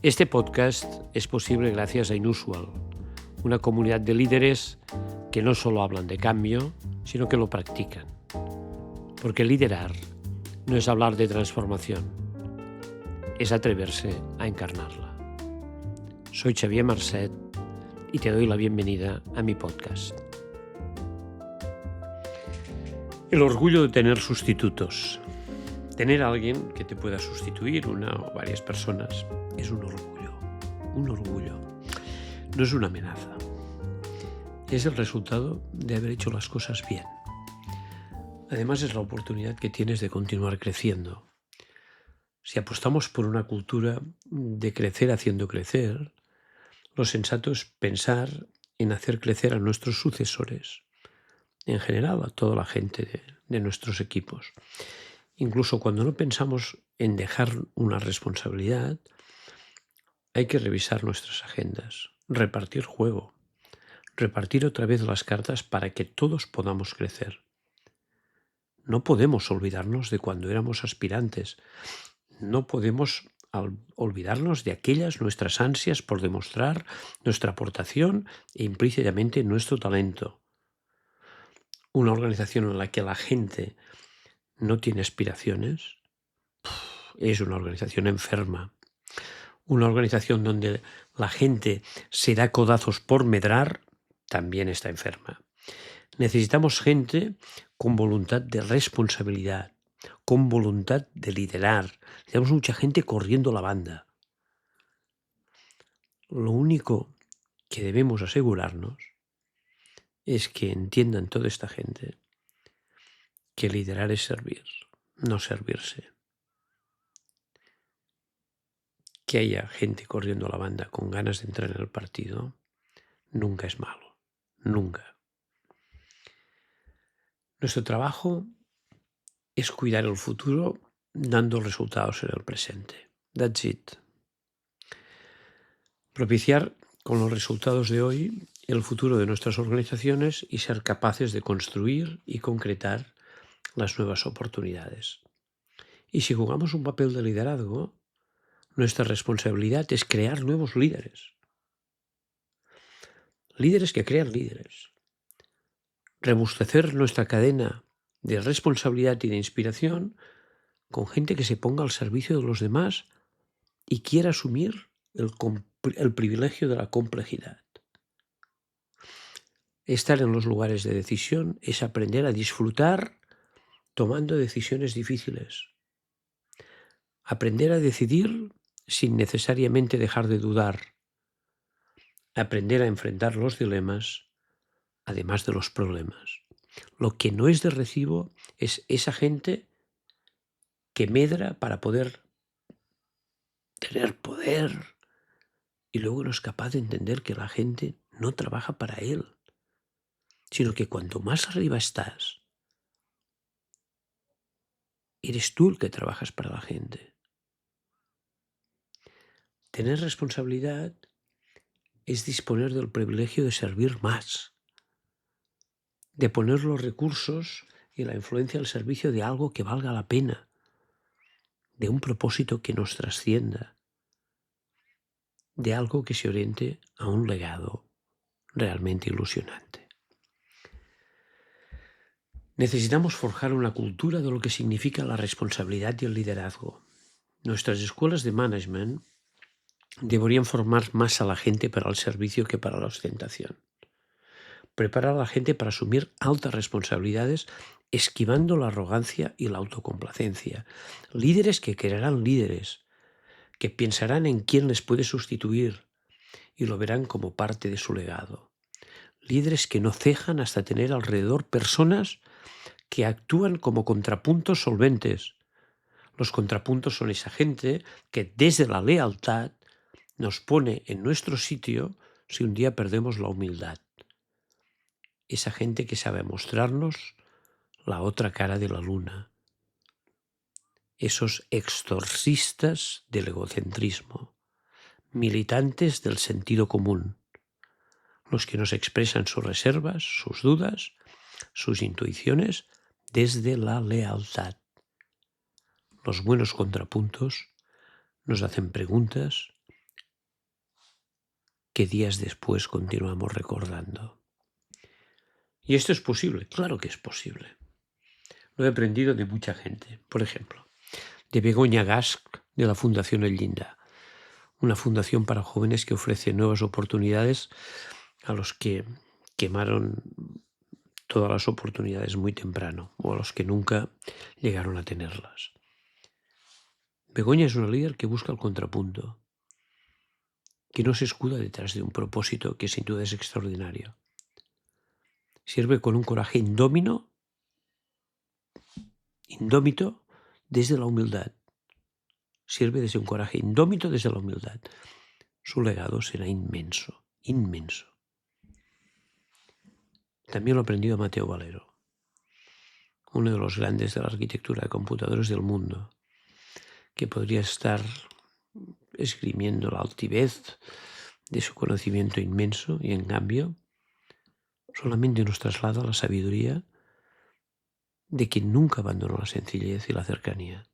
Este podcast es posible gracias a Inusual, una comunidad de líderes que no solo hablan de cambio, sino que lo practican. Porque liderar no es hablar de transformación, es atreverse a encarnarla. Soy Xavier Marcet y te doy la bienvenida a mi podcast. El orgullo de tener sustitutos. Tener a alguien que te pueda sustituir, una o varias personas, es un orgullo. Un orgullo. No es una amenaza. Es el resultado de haber hecho las cosas bien. Además, es la oportunidad que tienes de continuar creciendo. Si apostamos por una cultura de crecer haciendo crecer, lo sensato es pensar en hacer crecer a nuestros sucesores, en general a toda la gente de nuestros equipos. Incluso cuando no pensamos en dejar una responsabilidad, hay que revisar nuestras agendas, repartir juego, repartir otra vez las cartas para que todos podamos crecer. No podemos olvidarnos de cuando éramos aspirantes. No podemos olvidarnos de aquellas nuestras ansias por demostrar nuestra aportación e implícitamente nuestro talento. Una organización en la que la gente no tiene aspiraciones es una organización enferma. Una organización donde la gente se da codazos por medrar también está enferma. Necesitamos gente con voluntad de responsabilidad, con voluntad de liderar. Necesitamos mucha gente corriendo la banda. Lo único que debemos asegurarnos es que entiendan toda esta gente que liderar es servir, no servirse. Que haya gente corriendo la banda con ganas de entrar en el partido nunca es malo, nunca. Nuestro trabajo es cuidar el futuro dando resultados en el presente. That's it. Propiciar con los resultados de hoy el futuro de nuestras organizaciones y ser capaces de construir y concretar las nuevas oportunidades. Y si jugamos un papel de liderazgo, nuestra responsabilidad es crear nuevos líderes. Líderes que crean líderes. Rebustecer nuestra cadena de responsabilidad y de inspiración con gente que se ponga al servicio de los demás y quiera asumir el privilegio de la complejidad. Estar en los lugares de decisión es aprender a disfrutar tomando decisiones difíciles. Aprender a decidir sin necesariamente dejar de dudar. Aprender a enfrentar los dilemas, además de los problemas. Lo que no es de recibo es esa gente que medra para poder tener poder y luego no es capaz de entender que la gente no trabaja para él, sino que cuanto más arriba estás, eres tú el que trabajas para la gente. Tener responsabilidad es disponer del privilegio de servir más, de poner los recursos y la influencia al servicio de algo que valga la pena, de un propósito que nos trascienda, de algo que se oriente a un legado realmente ilusionante. Necesitamos forjar una cultura de lo que significa la responsabilidad y el liderazgo. Nuestras escuelas de management deberían formar más a la gente para el servicio que para la ostentación. Preparar a la gente para asumir altas responsabilidades, esquivando la arrogancia y la autocomplacencia. Líderes que crearán líderes, que pensarán en quién les puede sustituir y lo verán como parte de su legado. Líderes que no cejan hasta tener alrededor personas que actúan como contrapuntos solventes. Los contrapuntos son esa gente que desde la lealtad nos pone en nuestro sitio si un día perdemos la humildad. Esa gente que sabe mostrarnos la otra cara de la luna. Esos exorcistas del egocentrismo, militantes del sentido común, los que nos expresan sus reservas, sus dudas, sus intuiciones desde la lealtad. Los buenos contrapuntos nos hacen preguntas que días después continuamos recordando. ¿Y esto es posible? Claro que es posible. Lo he aprendido de mucha gente. Por ejemplo, de Begoña Gasch, de la Fundación El Llinda, una fundación para jóvenes que ofrece nuevas oportunidades a los que quemaron todas las oportunidades muy temprano o a los que nunca llegaron a tenerlas. Begoña es una líder que busca el contrapunto, que no se escuda detrás de un propósito que sin duda es extraordinario. Sirve con un coraje indómito desde la humildad. Sirve desde un coraje indómito desde la humildad. Su legado será inmenso, inmenso. También lo aprendió a Mateo Valero, uno de los grandes de la arquitectura de computadores del mundo, que podría estar esgrimiendo la altivez de su conocimiento inmenso y en cambio solamente nos traslada la sabiduría de quien nunca abandonó la sencillez y la cercanía.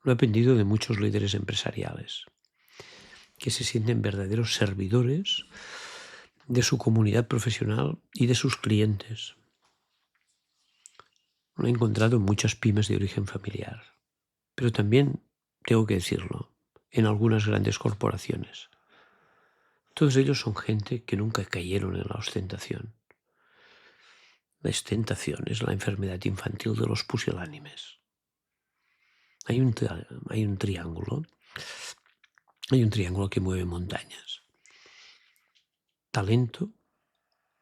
Lo he aprendido de muchos líderes empresariales que se sienten verdaderos servidores de su comunidad profesional y de sus clientes. Lo he encontrado en muchas pymes de origen familiar, pero también, tengo que decirlo, en algunas grandes corporaciones. Todos ellos son gente que nunca cayeron en la ostentación. La ostentación es la enfermedad infantil de los pusilánimes. Hay un triángulo que mueve montañas. Talento,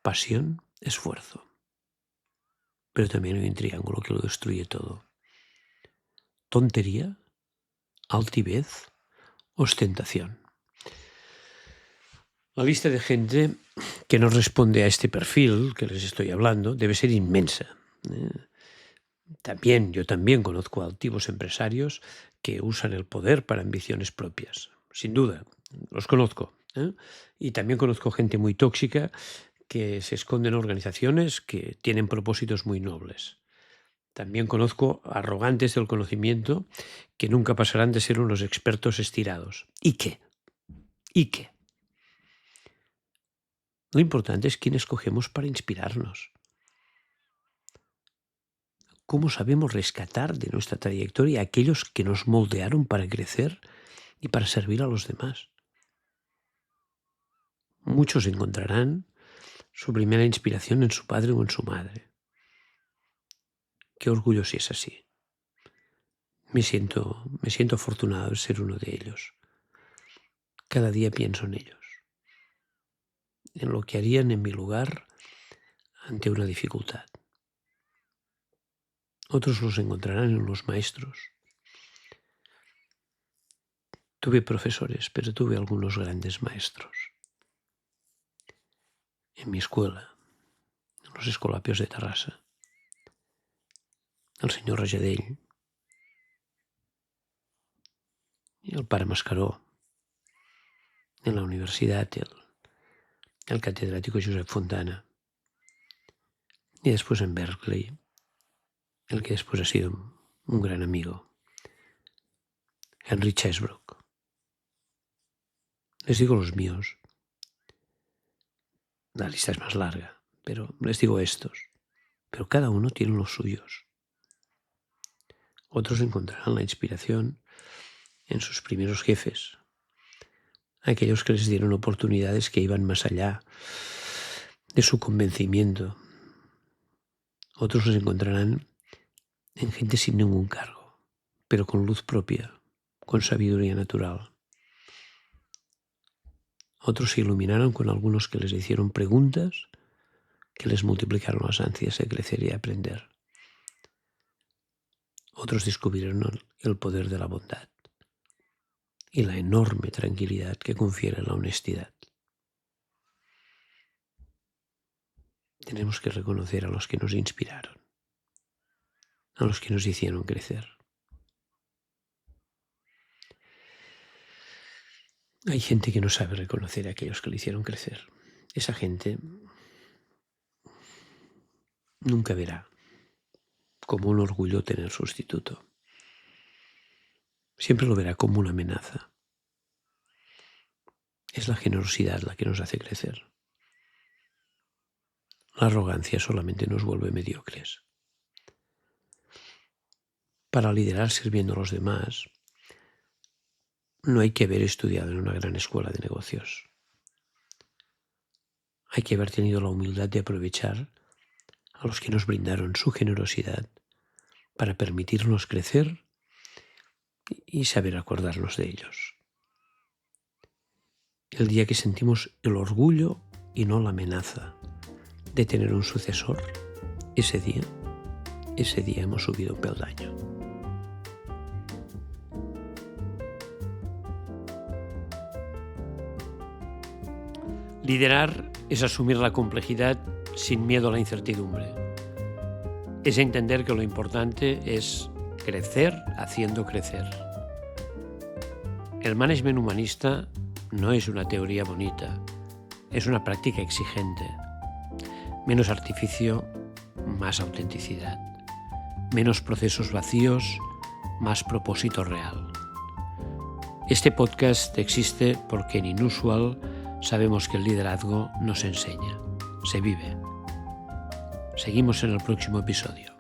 pasión, esfuerzo. Pero también hay un triángulo que lo destruye todo. Tontería, altivez, ostentación. La lista de gente que no responde a este perfil que les estoy hablando debe ser inmensa. Yo también conozco a altivos empresarios que usan el poder para ambiciones propias. Sin duda, los conozco. Y también conozco gente muy tóxica que se esconde en organizaciones que tienen propósitos muy nobles. También conozco arrogantes del conocimiento que nunca pasarán de ser unos expertos estirados. ¿Y qué? Lo importante es quién escogemos para inspirarnos. ¿Cómo sabemos rescatar de nuestra trayectoria a aquellos que nos moldearon para crecer y para servir a los demás? Muchos encontrarán su primera inspiración en su padre o en su madre. Qué orgullo si es así. Me siento afortunado de ser uno de ellos. Cada día pienso en ellos, en lo que harían en mi lugar ante una dificultad. Otros los encontrarán en los maestros. Tuve profesores, pero tuve algunos grandes maestros. En mi escuela, en los Escolapios de Terrassa, el senyor Rajadell y el pare Mascaró. En la universidad, el catedrático Josep Fontana. Y después en Berkeley, el que después ha sido un gran amigo, Henry Chesbrook. Les digo los míos. La lista es más larga, pero les digo estos. Pero cada uno tiene los suyos. Otros encontrarán la inspiración en sus primeros jefes, aquellos que les dieron oportunidades que iban más allá de su convencimiento. Otros los encontrarán en gente sin ningún cargo, pero con luz propia, con sabiduría natural. Otros se iluminaron con algunos que les hicieron preguntas que les multiplicaron las ansias de crecer y aprender. Otros descubrieron el poder de la bondad y la enorme tranquilidad que confiere la honestidad. Tenemos que reconocer a los que nos inspiraron, a los que nos hicieron crecer. Hay gente que no sabe reconocer a aquellos que le hicieron crecer. Esa gente nunca verá como un orgullo tener sustituto. Siempre lo verá como una amenaza. Es la generosidad la que nos hace crecer. La arrogancia solamente nos vuelve mediocres. Para liderar sirviendo a los demás, no hay que haber estudiado en una gran escuela de negocios. Hay que haber tenido la humildad de aprovechar a los que nos brindaron su generosidad para permitirnos crecer y saber acordarnos de ellos. El día que sentimos el orgullo y no la amenaza de tener un sucesor, ese día hemos subido un peldaño. Liderar es asumir la complejidad sin miedo a la incertidumbre. Es entender que lo importante es crecer haciendo crecer. El management humanista no es una teoría bonita, es una práctica exigente. Menos artificio, más autenticidad. Menos procesos vacíos, más propósito real. Este podcast existe porque en Inusual sabemos que el liderazgo no se enseña, se vive. Seguimos en el próximo episodio.